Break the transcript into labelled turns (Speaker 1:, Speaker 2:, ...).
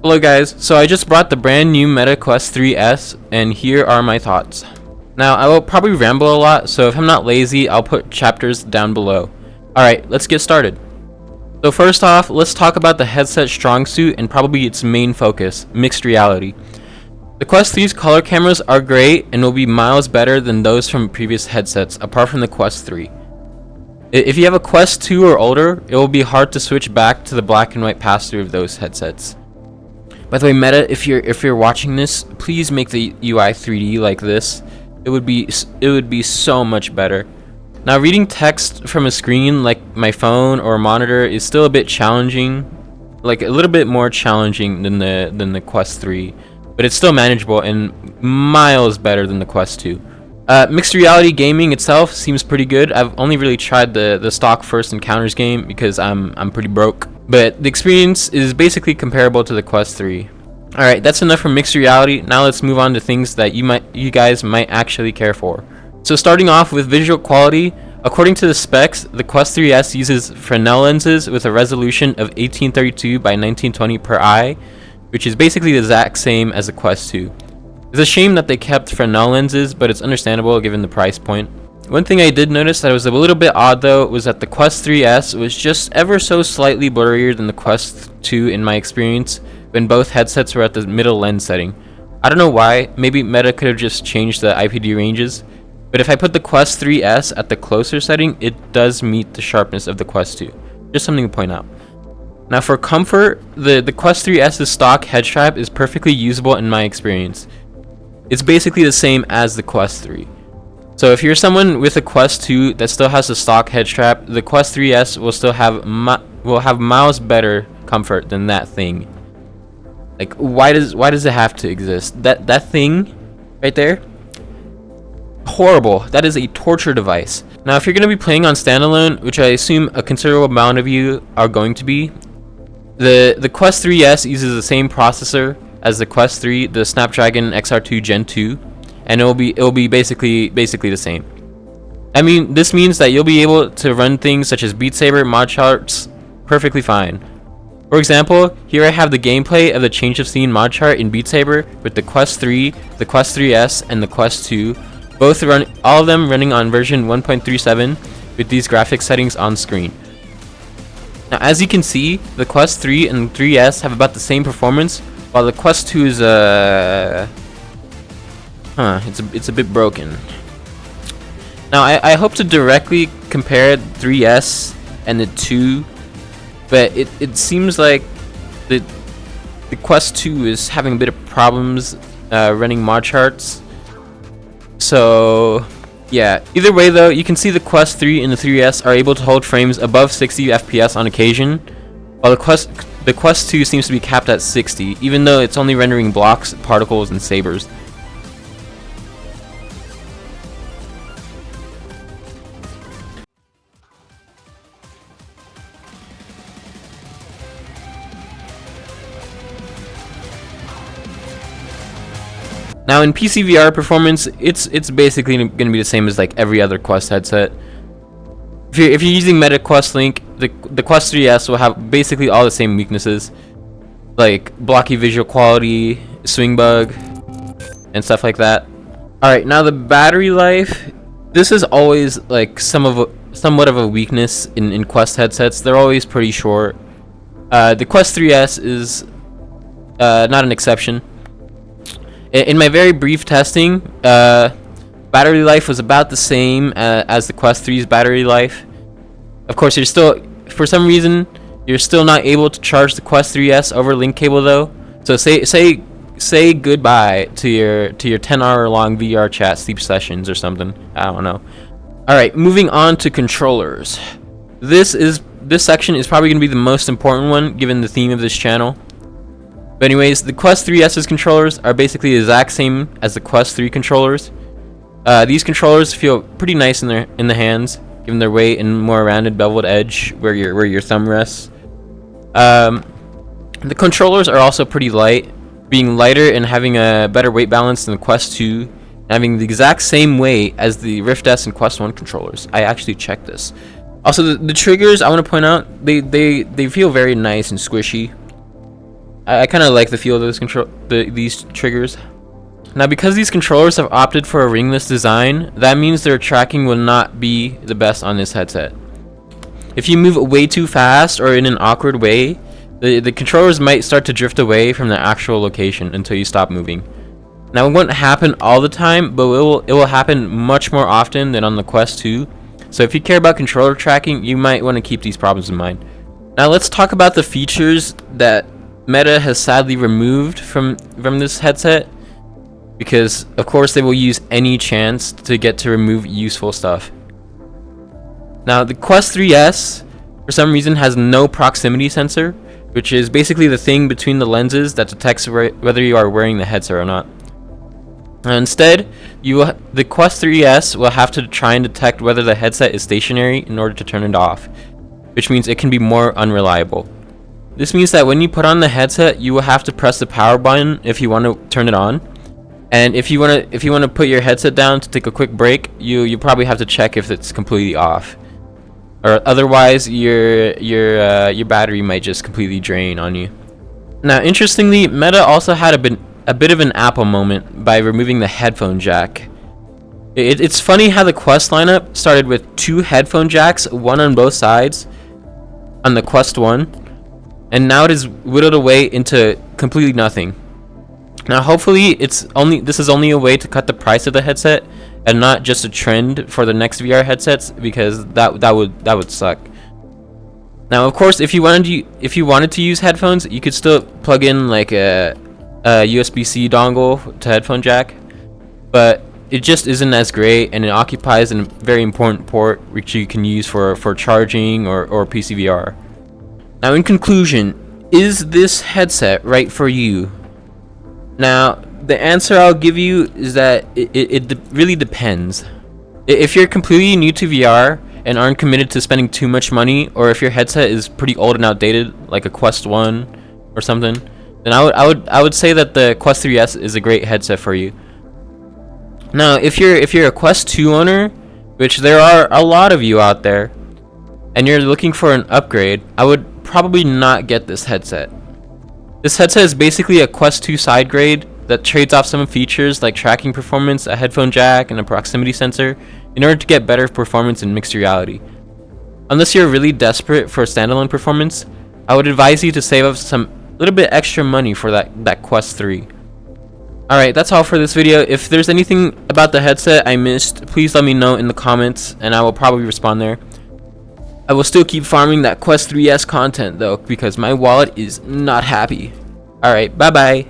Speaker 1: Hello guys, so I just brought the brand new Meta Quest 3S and here are my thoughts. Now I will probably ramble a lot, so if I'm not lazy, I'll put chapters down below. Alright, let's get started. So first off, let's talk about the headset strong suit and probably its main focus, mixed reality. The Quest 3's color cameras are great and will be miles better than those from previous headsets, apart from the Quest 3. If you have a Quest 2 or older, it will be hard to switch back to the black and white pass-through of those headsets. By the way, Meta, if you're watching this, please make the UI 3D like this. It would be so much better. Now, reading text from a screen like my phone or monitor is still a bit challenging, like a little bit more challenging than the Quest 3, but it's still manageable and miles better than the Quest 2. Mixed reality gaming itself seems pretty good. I've only really tried the stock first encounters game because I'm pretty broke. But the experience is basically comparable to the Quest 3. Alright, that's enough for mixed reality. Now let's move on to things that you guys might actually care for. So starting off with visual quality, according to the specs, the Quest 3S uses Fresnel lenses with a resolution of 1832 by 1920 per eye, which is basically the exact same as the Quest 2. It's a shame that they kept Fresnel lenses, but it's understandable given the price point. One thing I did notice that was a little bit odd though was that the Quest 3S was just ever so slightly blurrier than the Quest 2 in my experience when both headsets were at the middle lens setting. I don't know why, maybe Meta could have just changed the IPD ranges, but if I put the Quest 3S at the closer setting, it does meet the sharpness of the Quest 2. Just something to point out. Now for comfort, the Quest 3S's stock head strap is perfectly usable in my experience. It's basically the same as the Quest 3. So if you're someone with a Quest 2 that still has a stock head strap, the Quest 3S will still have miles better comfort than that thing. Like why does it have to exist? That thing right there, horrible. That is a torture device. Now if you're going to be playing on standalone, which I assume a considerable amount of you are going to be, the Quest 3S uses the same processor as the Quest 3, the Snapdragon XR2 Gen 2, and it'll be basically the same. I mean, this means that you'll be able to run things such as Beat Saber mod charts perfectly fine. For example, here I have the gameplay of the change of scene mod chart in Beat Saber with the Quest 3, the Quest 3S, and the Quest 2, all of them running on version 1.37 with these graphics settings on screen. Now, as you can see, the Quest 3 and 3S have about the same performance, while the Quest 2 is it's a bit broken. Now I hope to directly compare 3S and the 2, but it seems like the Quest 2 is having a bit of problems running mod charts. So yeah, either way though, you can see the Quest 3 and the 3S are able to hold frames above 60 FPS on occasion, while the Quest 2 seems to be capped at 60, even though it's only rendering blocks, particles, and sabers. Now in PCVR performance, it's basically going to be the same as like every other Quest headset. If you're using Meta Quest Link, the Quest 3S will have basically all the same weaknesses, like blocky visual quality, swing bug, and stuff like that. Alright, now the battery life. This is always like somewhat of a weakness in Quest headsets. They're always pretty short. The Quest 3S is not an exception. In my very brief testing, battery life was about the same as the Quest 3's battery life. Of course, for some reason, you're still not able to charge the Quest 3S over link cable though. So say goodbye to your 10-hour long VR chat sleep sessions or something. I don't know. All right, moving on to controllers. This section is probably going to be the most important one given the theme of this channel. But anyways, the Quest 3S's controllers are basically the exact same as the Quest 3 controllers. These controllers feel pretty nice in the hands, given their weight and more rounded beveled edge where your thumb rests. The controllers are also pretty light, being lighter and having a better weight balance than the Quest 2, and having the exact same weight as the Rift S and Quest 1 controllers. I actually checked this. Also, the triggers, I want to point out, they feel very nice and squishy. I kind of like the feel of these triggers. Now, because these controllers have opted for a ringless design, that means their tracking will not be the best on this headset. If you move way too fast or in an awkward way, the controllers might start to drift away from their actual location until you stop moving. Now, it won't happen all the time, but it will happen much more often than on the Quest 2. So if you care about controller tracking, you might want to keep these problems in mind. Now, let's talk about the features that Meta has sadly removed from this headset, because of course they will use any chance to get to remove useful stuff. Now, the Quest 3S for some reason has no proximity sensor, which is basically the thing between the lenses that detects whether you are wearing the headset or not. Instead, the Quest 3S will have to try and detect whether the headset is stationary in order to turn it off, which means it can be more unreliable. This means that when you put on the headset, you will have to press the power button if you want to turn it on. And if you want to put your headset down to take a quick break, you probably have to check if it's completely off, or otherwise your battery might just completely drain on you. Now, interestingly, Meta also had a bit of an Apple moment by removing the headphone jack. It's funny how the Quest lineup started with 2 headphone jacks, one on both sides, on the Quest 1, and now it is whittled away into completely nothing. Now, hopefully, this is only a way to cut the price of the headset, and not just a trend for the next VR headsets, because that would suck. Now, of course, if you wanted to use headphones, you could still plug in like a USB-C dongle to headphone jack, but it just isn't as great, and it occupies a very important port which you can use for charging or PCVR. Now, in conclusion, is this headset right for you? Now, the answer I'll give you is that it really depends. If you're completely new to VR and aren't committed to spending too much money, or if your headset is pretty old and outdated, like a Quest 1 or something, then I would say that the Quest 3S is a great headset for you. Now, if you're a Quest 2 owner, which there are a lot of you out there, and you're looking for an upgrade, I would probably not get this headset. This headset is basically a Quest 2 side grade that trades off some features like tracking performance, a headphone jack, and a proximity sensor in order to get better performance in mixed reality. Unless you're really desperate for standalone performance, I would advise you to save up some little bit extra money for that Quest 3. Alright, that's all for this video. If there's anything about the headset I missed, please let me know in the comments, and I will probably respond there. I will still keep farming that Quest 3S content though, because my wallet is not happy. Alright, bye bye.